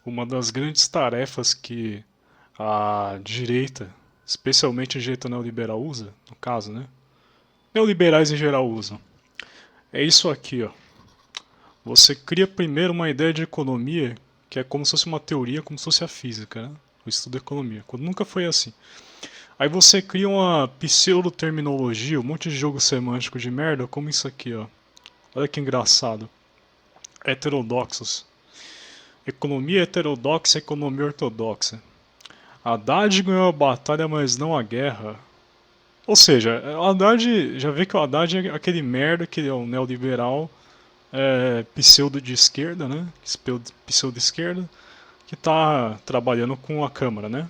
Uma das grandes tarefas que a direita, especialmente a direita neoliberal usa, no caso, né? Neoliberais em geral usam. É isso aqui, ó. Você cria primeiro uma ideia de economia que é como se fosse uma teoria, como se fosse a física, né? O estudo da economia, quando nunca foi assim. Aí você cria uma pseudo-terminologia, um monte de jogo semântico de merda, como isso aqui, ó. Olha que engraçado. Heterodoxos. Economia heterodoxa, economia ortodoxa. Haddad ganhou a batalha, mas não a guerra. Ou seja, o Haddad, já vê que o Haddad é aquele merda que é um neoliberal pseudo de esquerda, né? Pseudo esquerda, que tá trabalhando com a Câmara, né?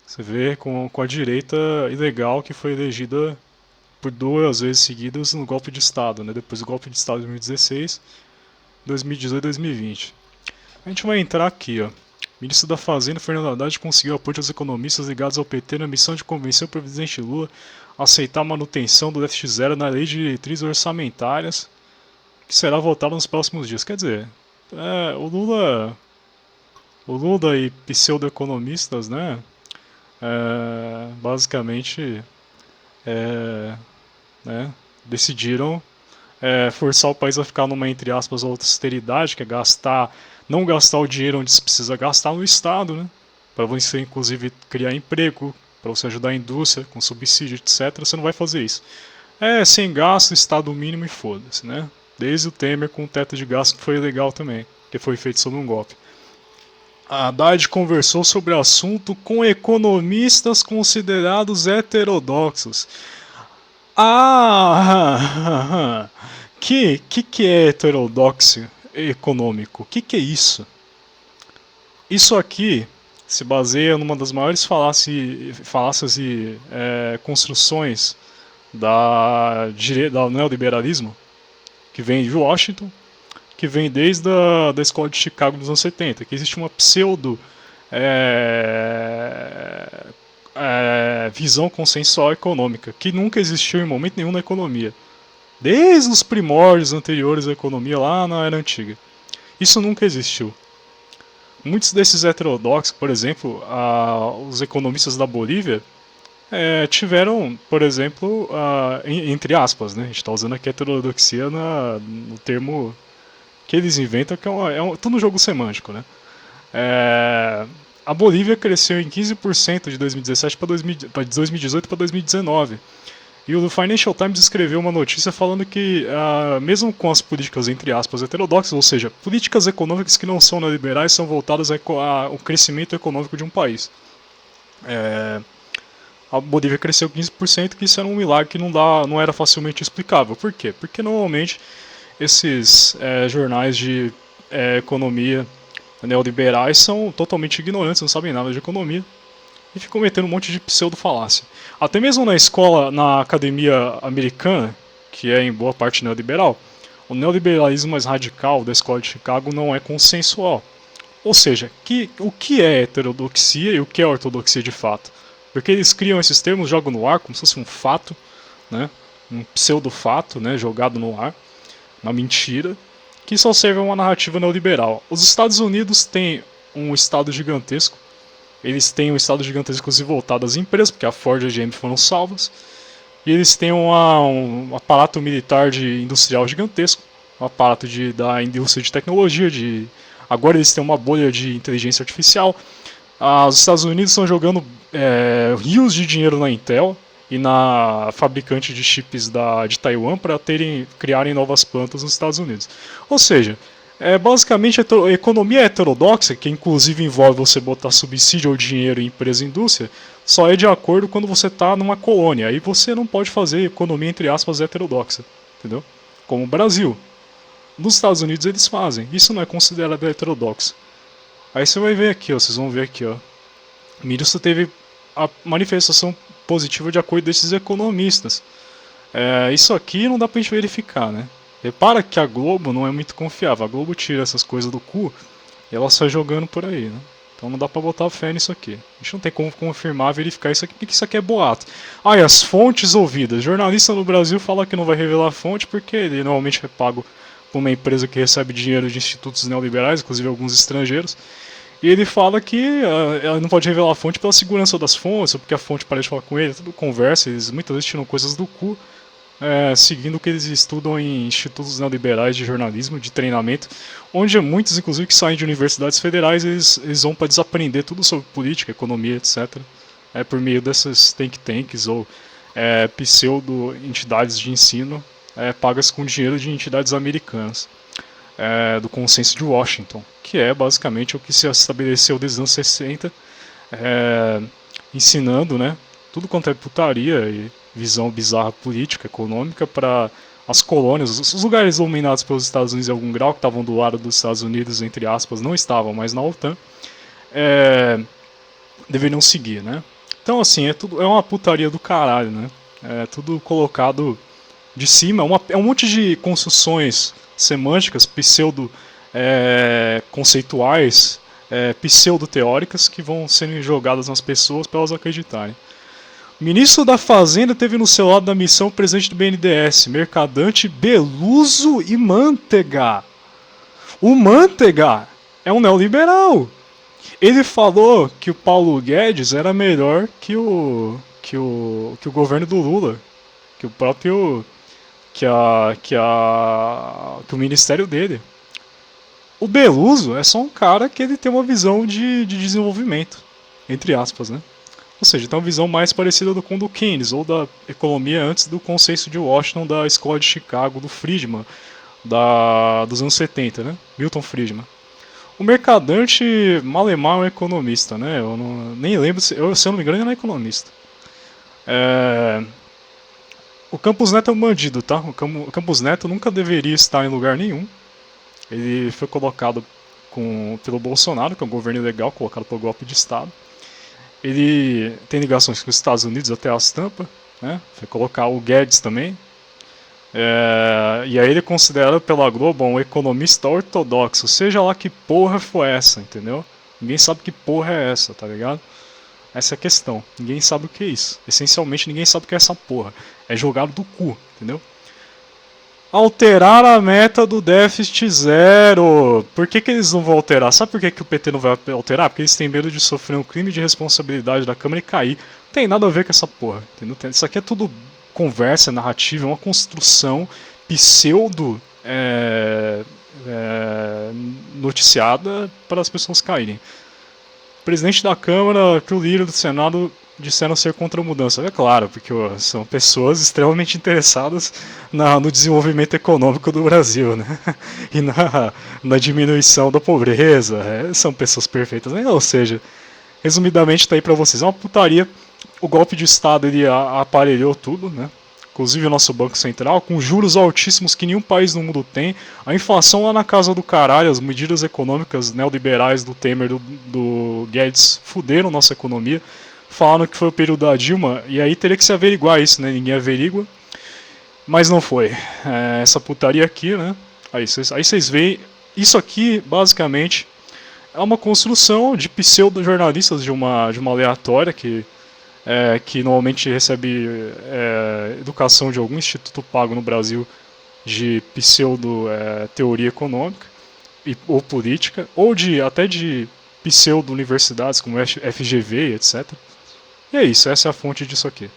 Você vê com a direita ilegal que foi elegida por duas vezes seguidas no golpe de Estado, né? Depois do golpe de Estado de 2016, 2018 e 2020. A gente vai entrar aqui, ó. Ministro da Fazenda, Fernando Haddad, conseguiu apoio dos economistas ligados ao PT na missão de convencer o presidente Lula a aceitar a manutenção do déficit zero na lei de diretrizes orçamentárias, que será votada nos próximos dias. Quer dizer, o Lula e pseudo-economistas, né, basicamente, é, né, decidiram forçar o país a ficar numa, entre aspas, austeridade, que é não gastar o dinheiro onde se precisa gastar no Estado, né? Para você, inclusive, criar emprego, para você ajudar a indústria com subsídio, etc. Você não vai fazer isso. Sem gasto, Estado mínimo e foda-se, né? Desde o Temer com o teto de gasto que foi legal também, que foi feito sob um golpe. A Haddad conversou sobre o assunto com economistas considerados heterodoxos. Ah, que é heterodoxo econômico? Que é isso? Isso aqui se baseia numa das maiores falácias e construções da neoliberalismo, que vem de Washington, que vem desde da escola de Chicago dos anos 70, que existe uma pseudo é, visão consensual econômica, que nunca existiu em momento nenhum na economia. Desde os primórdios anteriores à economia, lá na era antiga. Isso nunca existiu. Muitos desses heterodoxos, por exemplo, os economistas da Bolívia, tiveram, por exemplo, entre aspas, né? A gente está usando aqui a heterodoxia no termo que eles inventam, que tudo um jogo semântico, né? A Bolívia cresceu em 15% de 2017 para 2018 para 2019. E o Financial Times escreveu uma notícia falando que, mesmo com as políticas, entre aspas, heterodoxas, ou seja, políticas econômicas que não são neoliberais, são voltadas ao crescimento econômico de um país. A Bolívia cresceu 15%, que isso era um milagre que não era facilmente explicável. Por quê? Porque normalmente esses jornais de economia neoliberais são totalmente ignorantes, não sabem nada de economia e ficam metendo um monte de pseudo-falácia. Até mesmo na escola, na academia americana, que é em boa parte neoliberal, o neoliberalismo mais radical da escola de Chicago não é consensual. Ou seja, o que é heterodoxia e o que é ortodoxia de fato? Porque eles criam esses termos, jogam no ar como se fosse um fato, né? Um pseudo-fato, né? Jogado no ar, uma mentira, que só serve a uma narrativa neoliberal. Os Estados Unidos têm um Estado gigantesco, eles têm um Estado gigantesco voltado às empresas, porque a Ford e a GM foram salvas, e eles têm um aparato militar industrial gigantesco, um aparato da indústria de tecnologia, agora eles têm uma bolha de inteligência artificial. Os Estados Unidos estão jogando rios de dinheiro na Intel e na fabricante de chips de Taiwan para criarem novas plantas nos Estados Unidos. Ou seja, basicamente a economia heterodoxa, que inclusive envolve você botar subsídio ou dinheiro em empresa e indústria, só é de acordo quando você está numa colônia. Aí você não pode fazer economia, entre aspas, heterodoxa. Entendeu? Como o Brasil. Nos Estados Unidos eles fazem. Isso não é considerado heterodoxo. Aí você vai ver aqui, ó, vocês vão ver aqui, ó. O ministro teve a manifestação positiva de acordo desses economistas. Isso aqui não dá pra gente verificar, né? Repara que a Globo não é muito confiável. A Globo tira essas coisas do cu e ela sai jogando por aí, né? Então não dá pra botar fé nisso aqui. A gente não tem como confirmar, verificar isso aqui, porque isso aqui é boato. E as fontes ouvidas. Jornalista no Brasil fala que não vai revelar a fonte porque ele normalmente é pago por uma empresa que recebe dinheiro de institutos neoliberais, inclusive alguns estrangeiros. E ele fala que ela não pode revelar a fonte pela segurança das fontes, ou porque a fonte para de falar com ele, tudo conversa, eles muitas vezes tiram coisas do cu, seguindo o que eles estudam em institutos neoliberais de jornalismo, de treinamento, onde muitos, inclusive, que saem de universidades federais, eles vão para desaprender tudo sobre política, economia, etc., por meio dessas think tanks ou pseudo-entidades de ensino pagas com dinheiro de entidades americanas, do Consenso de Washington, que é basicamente o que se estabeleceu desde os anos 60, ensinando, né, tudo quanto é putaria e visão bizarra política, econômica para as colônias, os lugares dominados pelos Estados Unidos em algum grau, que estavam do lado dos Estados Unidos, entre aspas, não estavam mais na OTAN, deveriam seguir, né? Então, assim, é uma putaria do caralho, né? É tudo colocado de cima, é um monte de construções semânticas, pseudo-conceituais, pseudo-teóricas, que vão sendo jogadas nas pessoas para elas acreditarem. O ministro da Fazenda teve no seu lado da missão o presidente do BNDES, mercadante Beluso e Mantega. O Mantega é um neoliberal. Ele falou que o Paulo Guedes era melhor que o governo do Lula, que o próprio que o ministério dele. O Beluso é só um cara que ele tem uma visão de desenvolvimento, entre aspas, né? Ou seja, tem uma visão mais parecida com do Keynes, ou da economia antes do Consenso de Washington, da Escola de Chicago, do Friedman, dos anos 70, né? Milton Friedman. O mercadante Malemar é um economista, né? Eu nem lembro, se eu não me engano, ele não é economista. O Campos Neto é um bandido, tá? O Campos Neto nunca deveria estar em lugar nenhum. Ele foi colocado pelo Bolsonaro, que é um governo ilegal, colocado pelo golpe de Estado. Ele tem ligações com os Estados Unidos até as tampas, né? Foi colocar o Guedes também. E aí ele é considerado pela Globo um economista ortodoxo, seja lá que porra foi essa, entendeu? Ninguém sabe que porra é essa, tá ligado? Essa é a questão. Ninguém sabe o que é isso. Essencialmente, ninguém sabe o que é essa porra. É jogado do cu, entendeu? Alterar a meta do déficit zero. Por que eles não vão alterar? Sabe por que o PT não vai alterar? Porque eles têm medo de sofrer um crime de responsabilidade da Câmara e cair. Não tem nada a ver com essa porra, entendeu? Isso aqui é tudo conversa, narrativa, é uma construção pseudo noticiada para as pessoas caírem. O presidente da Câmara e o líder do Senado disseram ser contra a mudança. É claro, porque são pessoas extremamente interessadas no desenvolvimento econômico do Brasil, né? E na diminuição da pobreza. São pessoas perfeitas, né? Ou seja, resumidamente está aí para vocês. É uma putaria. O golpe de Estado ele aparelhou tudo, né? Inclusive o nosso Banco Central, com juros altíssimos que nenhum país no mundo tem, a inflação lá na casa do caralho, as medidas econômicas neoliberais do Temer, do Guedes, fuderam nossa economia, falaram que foi o período da Dilma, e aí teria que se averiguar isso, né? Ninguém averigua, mas não foi. Essa putaria aqui, né? Aí vocês veem, isso aqui, basicamente, é uma construção de pseudo-jornalistas de uma aleatória que normalmente recebe educação de algum instituto pago no Brasil de pseudo-teoria econômica ou política, ou até de pseudo-universidades como FGV, etc. E é isso, essa é a fonte disso aqui.